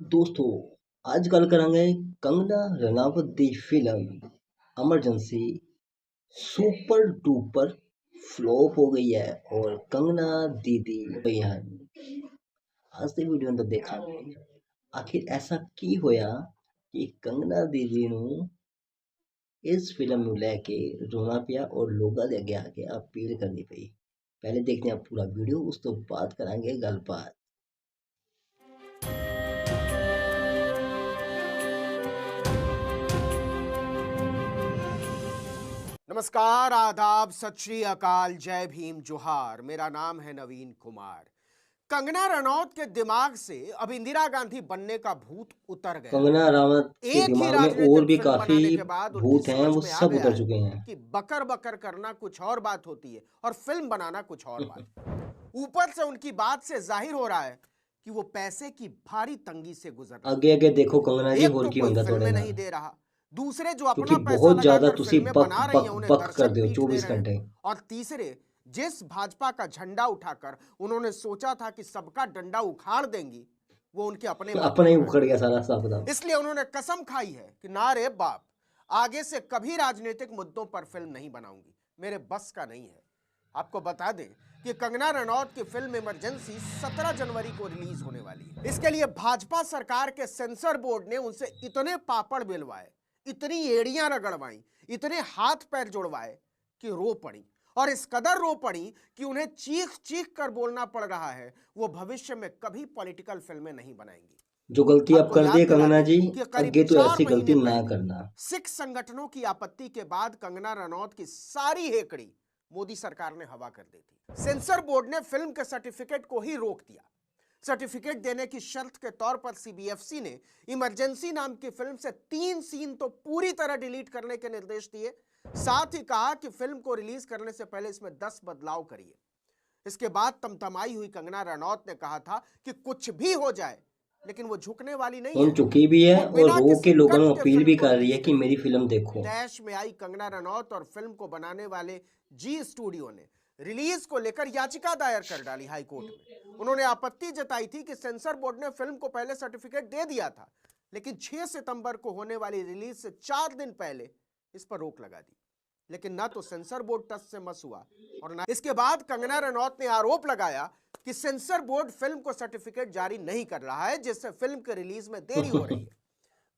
दोस्तों, आज गल करांगे कंगना रनावत दी film emergency super duper flop हो गई है और कंगना दीदी गई है। आज ਦੀ ਵੀਡੀਓ ਅੰਦਰ ਦੇਖਾਂਗੇ आखिर ऐसा की होया कि कंगना दीदी ਨੂੰ इस फिल्म ਨੂੰ ਲੈ के रोना पिया और लोगों ਦੇ ਅੱਗੇ आके अपील करनी पई। पहले देखते हैं पूरा वीडियो, उस तो बात करांगे गलबात। नमस्कार, आदाब, सत श्री अकाल, जय भीम, जोहार। मेरा नाम है नवीन कुमार। कंगना रनौत के दिमाग से अब इंदिरा गांधी बनने का भूत उतर गया। कंगना रावत के एक ही दिमाग में और राजनीतिक भी फिल्म काफी बनाने के बाद उनकी भूत हैं, समझ वो में आ सब गया उतर है चुके हैं। कि बकर बकर करना कुछ और बात होती है और फिल्म बनाना कुछ और बात। ऊपर से उनकी बात से जाहिर हो रहा है कि वो पैसे की भारी तंगी से गुजर रहे हैं। आगे आगे देखो कंगना जी, एक होर तो की कोई हुंदा थोड़े फिल्में नहीं नाल, दे रहा, दूसरे जो क्योंकि अपना पैसा बहुत ज्यादा लगाकर तुसी फिल्में बक बना रही हैं बक उन्हें बक कर दर्शक दो पीठ दे 24 रहे हैं, घंटे। और तीसरे जिस भाजपा का झंडा उठाकर उन्होंने सोचा था कि सबका डंडा उखाड़ देंगी, वो उनके अपने माथे अपना ही पर आ उखड़ गई। गया सारा हिसाब किताब। इसलिए उन्होंने कसम खाई है कि ना रे बाप, आगे से कभी राजनीतिक मुद्दों पर फिल्म नहीं बनाऊंगी, मेरे बस का नहीं है। आपको बता दें कि कंगना रनौत की फिल्म इमरजेंसी 17 जनवरी को रिलीज होने वाली है। इसके लिए भाजपा सरकार के सेंसर बोर्ड ने उनसे इतने पापड़ बेलवाए, इतनी एड़ियां रगड़वाई, इतने हाथ पैर जुड़वाए कि रो पड़ी। और इस कदर रो पड़ी कि उन्हें चीख चीख कर बोलना पड़ रहा है वो भविष्य में कभी पॉलिटिकल फिल्में नहीं बनाएंगी। जो गलती आप आपको कर याद दिए दिला कंगना दें जी, कि करीब आगे तो 4 ऐसी महीने गलती ना पहले करना। सिख संगठनों की आपत्ति के बाद कंगना रनौत की सारी हेकड़ी मोदी सरकार ने हवा कर दी थी। सेंसर बोर्ड ने फिल्म के सर्टिफिकेट को ही रोक दिया। सर्टिफिकेट देने की शर्त के तौर पर सीबीएफसी ने इमरजेंसी नाम की फिल्म से 3 सीन तो पूरी तरह डिलीट करने के निर्देश दिए। साथ ही कहा कि फिल्म को रिलीज करने से पहले इसमें 10 बदलाव करिए। इसके बाद तमतमाई हुई कंगना रनौत ने कहा था कि कुछ भी हो जाए, लेकिन वो झुकने वाली नहीं सुन है। चुकी भी है वो और बिना रो किसी के लोगों कट को के अपील फिल्म भी को कर रही है रिलीज कि करेगी। मेरी फिल्म देखो। तैश में आई कंगना रनौत और फिल्म को बनाने वाले जी स्टूडियो ने रिलीज को लेकर याचिका दायर कर डाली हाई कोर्ट में। उन्होंने आपत्ति जताई थी कि सेंसर बोर्ड ने फिल्म को पहले सर्टिफिकेट दे दिया था, लेकिन 6 सितंबर को होने वाली रिलीज से 4 दिन पहले इस पर रोक लगा दी। लेकिन ना तो सेंसर बोर्ड टस से मस हुआ और ना इसके बाद कंगना रनौत ने आरोप लगाया कि सेंसर बोर्ड फिल्म को सर्टिफिकेट जारी नहीं कर रहा है, जिससे फिल्म के रिलीज में देरी हो रही है।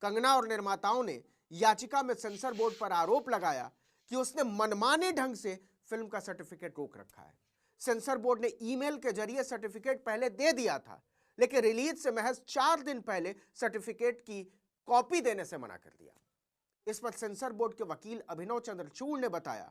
कंगना और निर्माताओं ने याचिका में सेंसर बोर्ड पर आरोप लगाया कि उसने मनमाने ढंग से फिल्म का सर्टिफिकेट रोक रखा है। सेंसर बोर्ड ने ईमेल के जरिए सर्टिफिकेट पहले दे दिया था, लेकिन रिलीज से महज 4 दिन पहले सर्टिफिकेट की कॉपी देने से मना कर दिया। इस पर सेंसर बोर्ड के वकील अभिनव चंद्रचूड़ ने बताया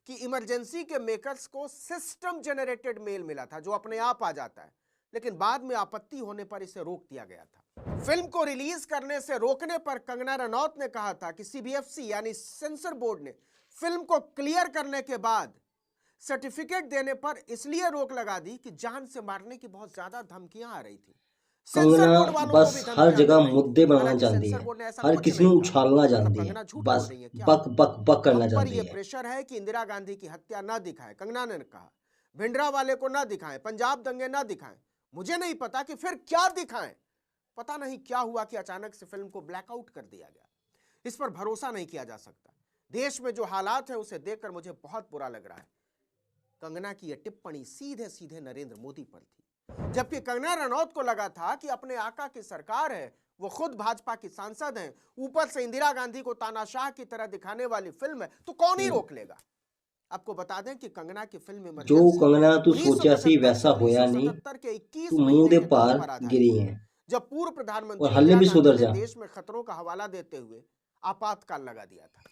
कि इमरजेंसी के मेकर्स को सिस्टम जनरेटेड मेल मिला था जो अपने आप आ जाता है, लेकिन बाद में आपत्ति होने पर इसे रोक दिया गया था। फिल्म को रिलीज करने से रोकने पर कंगना रनौत ने कहा था कि सीबीएफसी यानी सेंसर बोर्ड ने फिल्म को क्लियर करने के बाद सर्टिफिकेट देने पर इसलिए रोक लगा दी कि जान से मारने की बहुत ज्यादा धमकियां आ रही थी। सेंसर कंगना बोर्ड वालों को बस भी हर धमकियां मिल जगह रही थी। मुद्दे बनाना हालांकि चाहती सेंसर है, बोर्ड ने ऐसा हर कुछ किसी नहीं को कहा। उछालना मतलब चाहती है, कंगना झूठ बोल बस रही है क्या? बक बक बक करना हम पर चाहती यह है। प्रेशर है कि इंदिरा गांधी की हत्या ना दिखाएं, कंगना ने कहा। भिंडरा वाले को ना दिखाएं, पंजाब दंगे ना दिखाएं। मुझे नहीं पता कि फिर क्या दिखाएं। पता नहीं क्या हुआ कि अचानक से फिल्म को ब्लैकआउट कर दिया गया। इस पर भरोसा नहीं किया जा सकता। देश में जो हालात है उसे देखकर मुझे बहुत बुरा लग रहा है। कंगना की यह टिप्पणी सीधे सीधे नरेंद्र मोदी पर थी, जबकि कंगना रनौत को लगा था कि अपने आका की सरकार है, वो खुद भाजपा की सांसद हैं, ऊपर से इंदिरा गांधी को तानाशाह की तरह दिखाने वाली फिल्म है, तो कौन ही रोक लेगा। आपको बता दें कि कंगना की फिल्म जो इमरजेंसी कंगना तू सोचा सी 1975 से वैसा होया नहीं, 1977 के तू 21 मुंह महीने दे के काल पार पर आधारित गिरी है, है जब पूर्व और प्रधानमंत्री हल्ले इंदिरा भी गांधी सुधर ने जा। देश में खतरों का हवाला देते हुए आपातकाल लगा दिया था।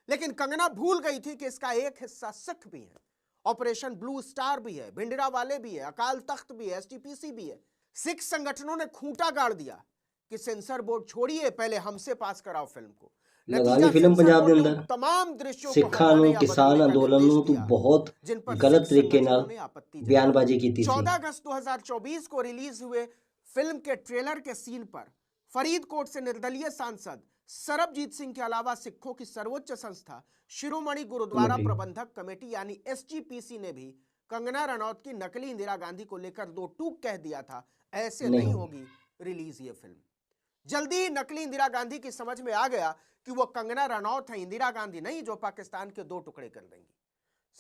लेकिन कंगना भूल गई थी कि इसका एक हिस्सा सिख भी है, ऑपरेशन ब्लू स्टार भी है, भिंडरा वाले भी है, अकाल तख्त भी है, एसटीपीसी भी है। सिख संगठनों ने खूंटा गाड़ दिया कि सेंसर बोर्ड छोड़िए, पहले हमसे पास कराओ फिल्म को। लगा ली नतीजा, फिल्म सेंसर पंजाब के बोर्ड ने उन अंदर तमाम दृश्यों को सिखा हटाने नु या किसान बदलने का अंदोलन निर्देश नु तू दिया बहुत जिन पर गलत सिख तरीके संगठनों नाल ने आपत्ति जताई। बयानबाजी की थी। 14 अगस्त 2024 को रिलीज हुए फिल्म के ट्रेलर के सीन पर फरीदकोट से निर्दलीय सांसद सरबजीत सिंह के अलावा सिखों की सर्वोच्च संस्था शिरोमणि गुरुद्वारा कमेटी प्रबंधक कमेटी यानी एसजीपीसी ने भी कंगना रनौत की नकली इंदिरा गांधी को लेकर दो टूक कह दिया था, ऐसे नहीं नहीं होगी रिलीज ये फिल्म। जल्दी ही नकली इंदिरा गांधी की समझ में आ गया कि वो कंगना रनौत है, इंदिरा गांधी नहीं जो पाकिस्तान के 2 टुकड़े कर देंगी।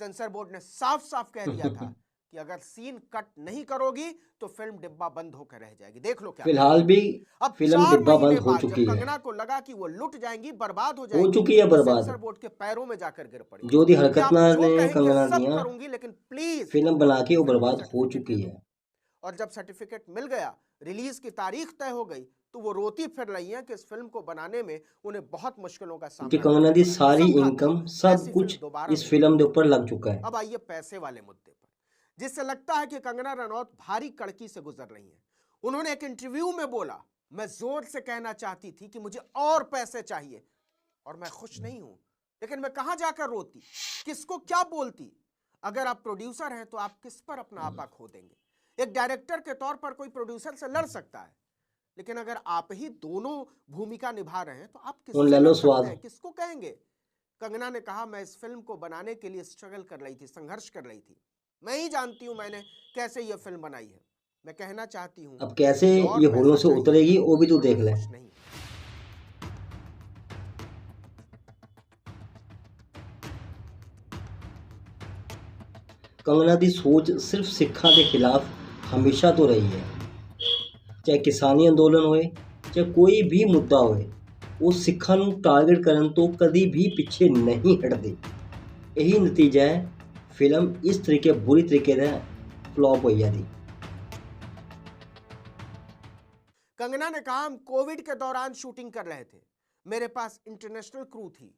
सेंसर बोर्ड ने साफ साफ कह दिया था कि अगर सीन कट नहीं करोगी तो फिल्म डिब्बा बंद होकर रह जाएगी। देख लो क्या कर फिलहाल दिया। भी अब फिल्म 4 डिब्बा महीने बंद हो बाद जब चुकी है, कंगना को लगा कि वो लुट जाएंगी, बर्बाद हो हो जाएंगी, चुकी है वो बर्बाद। सेंसर बोर्ड के पैरों में जाकर गिर पड़ी जो दी कि हरकत आप ना जो ने कहेंगे कंगना सब दिया, करूंगी, लेकिन प्लीज फिल्म बना के वो फिल्म का बर्बाद हो सर्टिफिकेट दे चुकी दो। है। और जब सर्टिफिकेट मिल गया, रिलीज की तारीख तय हो गई, तो वो रोती फिर रही हैं कि इस फिल्म को बनाने में उन्हें बहुत मुश्किलों का क्योंकि सामना कंगना करना दी पड़ा। सारी कसम खाती इनकम हैं सब ऐसी फिल्म कुछ दोबारा इस नहीं फिल्म के बनेगी। ऊपर लग चुका है। अब आइए पैसे वाले मुद्दे पर, जिससे लगता है कि कंगना रनौत भारी कड़की से गुजर रही हैं। उन्होंने एक इंटरव्यू में बोला, मैं जोर से कहना चाहती थी कि मुझे और पैसे चाहिए और मैं खुश नहीं हूं, लेकिन मैं कहां जाकर रोती, किसको क्या बोलती। अगर आप प्रोड्यूसर हैं तो आप किस पर अपना आपा खो देंगे। एक डायरेक्टर के तौर पर कोई प्रोड्यूसर से लड़ सकता है, लेकिन अगर आप ही दोनों भूमिका निभा रहे हैं तो आप उन किससे ले लो लड़ सकते स्वाद। हैं, किसको कहेंगे। कंगना ने कहा, मैं इस फिल्म को बनाने के लिए स्ट्रगल कर रही थी, संघर्ष कर रही थी। मैं ही जानती हूं मैंने कैसे यह फिल्म बनाई है। मैं कहना चाहती हूं अब कैसे मुझे और ये होलों पैसा से चाहिए उतरेगी वो भी तो और देख मैं ले। खुश नहीं। कंगना दी सोच सिर्फ सिखा के खिलाफ हमेशा तो रही है, चाहे किसानी अंदोलन होए, चाहे कोई भी मुद्दा होए, वो सिखा नूं टारगेट करन तो कदी भी पीछे नहीं हटदी। यही नतीजा है फिल्म इस तरीके बुरी तरीके से फ्लॉप हुई है दी। कंगना ने कहा, हम कोविड के दौरान शूटिंग कर रहे थे, मेरे पास इंटरनेशनल क्रू थी,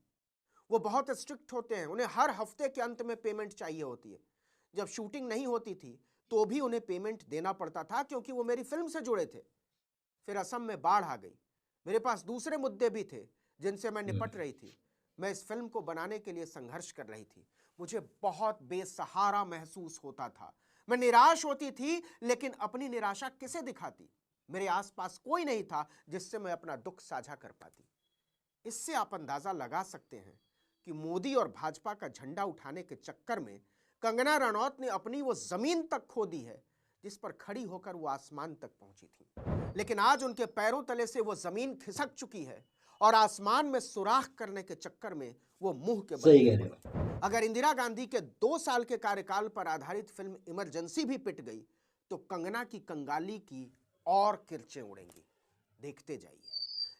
वो बहुत स्ट्रिक्ट होते हैं, उन्हें हर हफ्ते के अंत में पेमेंट चाहिए होती है। जब शूटिंग नहीं होती थी तो भी उन्हें पेमेंट देना पड़ता था क्योंकि वो मेरी फिल्म से जुड़े थे। फिर असम में बाढ़ आ गई, मेरे पास दूसरे मुद्दे भी थे जिनसे मैं निपट रही थी। मैं इस फिल्म को बनाने के लिए संघर्ष कर रही थी, मुझे बहुत बेसहारा महसूस होता था, मैं निराश होती थी, लेकिन अपनी निराशा किसे दिखाती। मेरे आसपास कोई नहीं था जिससे मैं अपना दुख साझा कर पाती। इससे आप अंदाजा लगा सकते हैं कि मोदी और भाजपा का झंडा उठाने के चक्कर में कंगना रनौत ने अपनी वो जमीन तक खो दी है जिस पर खड़ी होकर वो आसमान तक पहुंची थी। लेकिन आज उनके पैरों तले से वो जमीन खिसक चुकी है और आसमान में सुराख करने के चक्कर में वो मुंह के बल सही कह गिर रहे पड़ी। हो। अगर इंदिरा गांधी के 2 साल के कार्यकाल पर आधारित फिल्म इमरजेंसी भी पिट गई तो कंगना की कंगाली की और किरचें उड़ेंगी। देखते जाइए।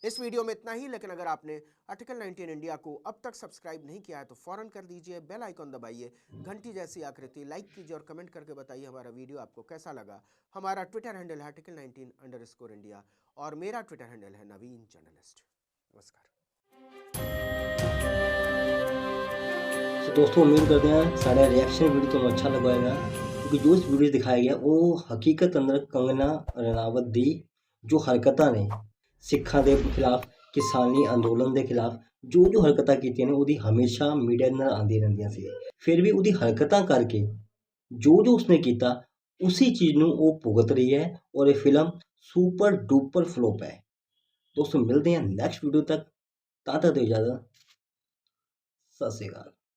इस वीडियो में इतना ही, लेकिन अगर आपने आर्टिकल 19 इंडिया को अब तक सब्सक्राइब नहीं किया है तो फौरन कर दीजिए, बेल आइकॉन दबाइए, घंटी जैसी आकृति लाइक कीजिए और कमेंट करके बताइए हमारा वीडियो आपको कैसा लगा। हमारा ट्विटर हैंडल है article19_India और मेरा ट्विटर हैंडल है नवीन जर्नलिस्ट। नमस्कार। तो दोस्तों उम्मीद करते हैं सारा रिएक्शन वीडियो तुम्हें अच्छा लगा होगा, क्योंकि जो इस वीडियो दिखाया गया वो हकीकत अंदर कंगना रनावत दी जो हरकतां ने सिखा के खिलाफ, किसानी अंदोलन के खिलाफ जो जो हरकतां कीतियां ने वो हमेशा मीडिया अंदर आंदी रहिंदियां सी। फिर भी वो हरकतां करके जो जो उसने किया उसी चीज़ नूं वो भुगत रही है और ये फिल्म सुपर डुपर फ्लॉप है। दोस्तों मिलते हैं नेक्स्ट वीडियो तक, तद तक दो इजाज़त। सत श्री अकाल।